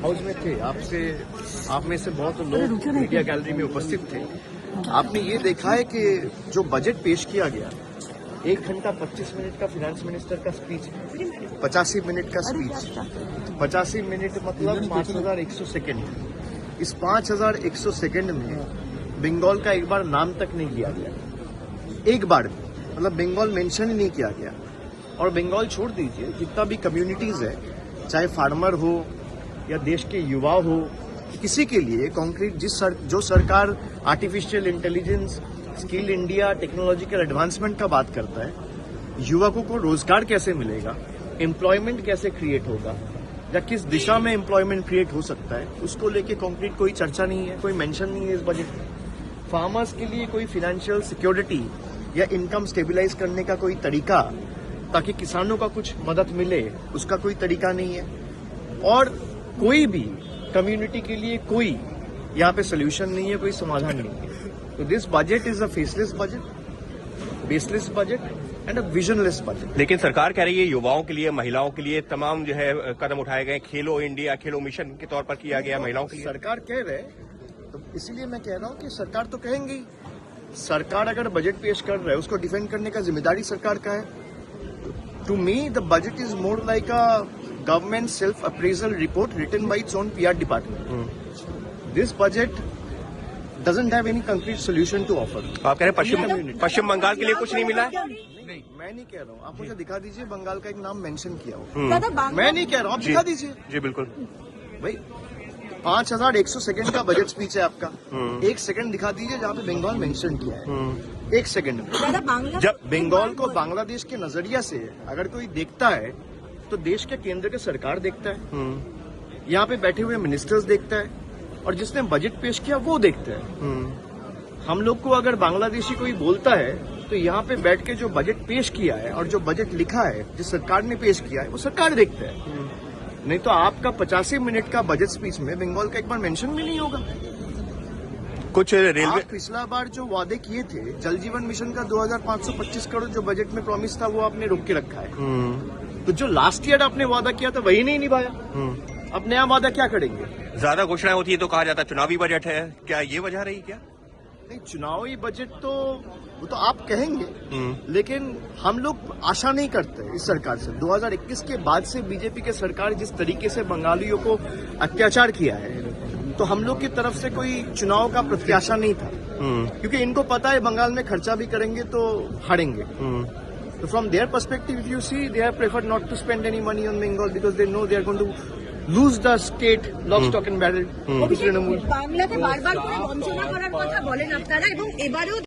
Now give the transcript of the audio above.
House में थे, आप में से बहुत लोग मीडिया गैलरी में उपस्थित थे। आपने ये देखा है कि जो बजट पेश किया गया 1 घंटा 25 मिनट का फाइनेंस मिनिस्टर का स्पीच, 85 मिनट का स्पीच, 85 मिनट मतलब 5100 सेकेंड। इस 5100 सेकेंड में बंगाल का एक बार नाम तक नहीं लिया गया, एक बार भी, मतलब बंगाल मेंशन ही नहीं किया गया। और बंगाल छोड़ दीजिए, जितना भी कम्युनिटीज है, चाहे फार्मर हो या देश के युवा हो, किसी के लिए कॉन्क्रीट जो सरकार artificial intelligence, skill India, technological advancement का बात करता है, युवकों को रोजगार कैसे मिलेगा, एम्प्लॉयमेंट कैसे क्रिएट होगा या किस दिशा में एम्प्लॉयमेंट क्रिएट हो सकता है, उसको लेके कॉन्क्रीट कोई चर्चा नहीं है, कोई मेंशन नहीं है इस बजट में। फार्मर्स के लिए कोई फाइनेंशियल सिक्योरिटी या इनकम स्टेबिलाईज करने का कोई तरीका, ताकि किसानों का कुछ मदद मिले, उसका कोई तरीका नहीं है। और कोई भी कम्युनिटी के लिए कोई यहाँ पे सोल्यूशन नहीं है, कोई समाधान नहीं है। तो this budget is a faceless budget, baseless budget and a visionless budget. लेकिन सरकार कह रही है युवाओं के लिए, महिलाओं के लिए तमाम जो है कदम उठाए गए, खेलो इंडिया, खेलो मिशन के तौर पर किया गया महिलाओं के लिए। सरकार कह रहे, तो इसीलिए मैं कह रहा हूँ कि सरकार तो कहेंगे ही। सरकार अगर बजट पेश कर रहा है, उसको डिफेंड करने का जिम्मेदारी सरकार का है। To me the budget is more like a government self appraisal report written by its own PR department. This budget doesn't have any concrete solution to offer. आप कह रहे हैं पश्चिम बंगाल के लिए कुछ नहीं मिला है? नहीं, मैं नहीं कह रहा हूँ। आप मुझे दिखा दीजिए बंगाल का एक नाम मेंशन किया हो। मैं नहीं कह रहा हूँ, आप दिखा दीजिए। जी बिल्कुल भाई, 5100 सेकंड का बजट स्पीच है आपका, 1 सेकंड दिखा दीजिए जहाँ पे बंगाल मेंशन किया है। 1 सेकंड में जब बंगाल को बांग्लादेश के नजरिया से अगर कोई देखता है, तो देश के केंद्र के सरकार देखता है, यहाँ पे बैठे हुए मिनिस्टर्स देखता है, और जिसने बजट पेश किया वो देखते हैं। हम लोग को अगर बांग्लादेशी कोई बोलता है, तो यहाँ पे बैठ के जो बजट पेश किया है और जो बजट लिखा है, जिस सरकार ने पेश किया है, वो सरकार देखता है। नहीं तो आपका 85 मिनट का बजट स्पीच में बंगाल का एक बार मेंशन भी नहीं होगा। कुछ रेलवे पिछला बार जो वादे किए थे, जल जीवन मिशन का 2525 करोड़ जो बजट में प्रॉमिस था, वो आपने रोक के रखा है। तो जो लास्ट ईयर आपने वादा किया था, वही नहीं निभाया। अब नया वादा क्या करेंगे? ज्यादा घोषणाएं होती है तो कहा जाता है चुनावी बजट है, क्या ये वजह रही क्या? नहीं, चुनावी बजट तो वो तो आप कहेंगे, लेकिन हम लोग आशा नहीं करते इस सरकार से। 2021 के बाद से बीजेपी के सरकार जिस तरीके से बंगालियों को अत्याचार किया है, तो हम लोग की तरफ से कोई चुनाव का प्रत्याशा नहीं था, क्योंकि इनको पता है बंगाल में खर्चा भी करेंगे तो हारेंगे। तो from their perspective, if you see, they have preferred not to spend any money on Bengal because they know they are going to lose the state lock stock and barrel. বাংলাতে বারবার করে বঞ্চনা করার কথা বলেন আপনারা, এবং এবারেও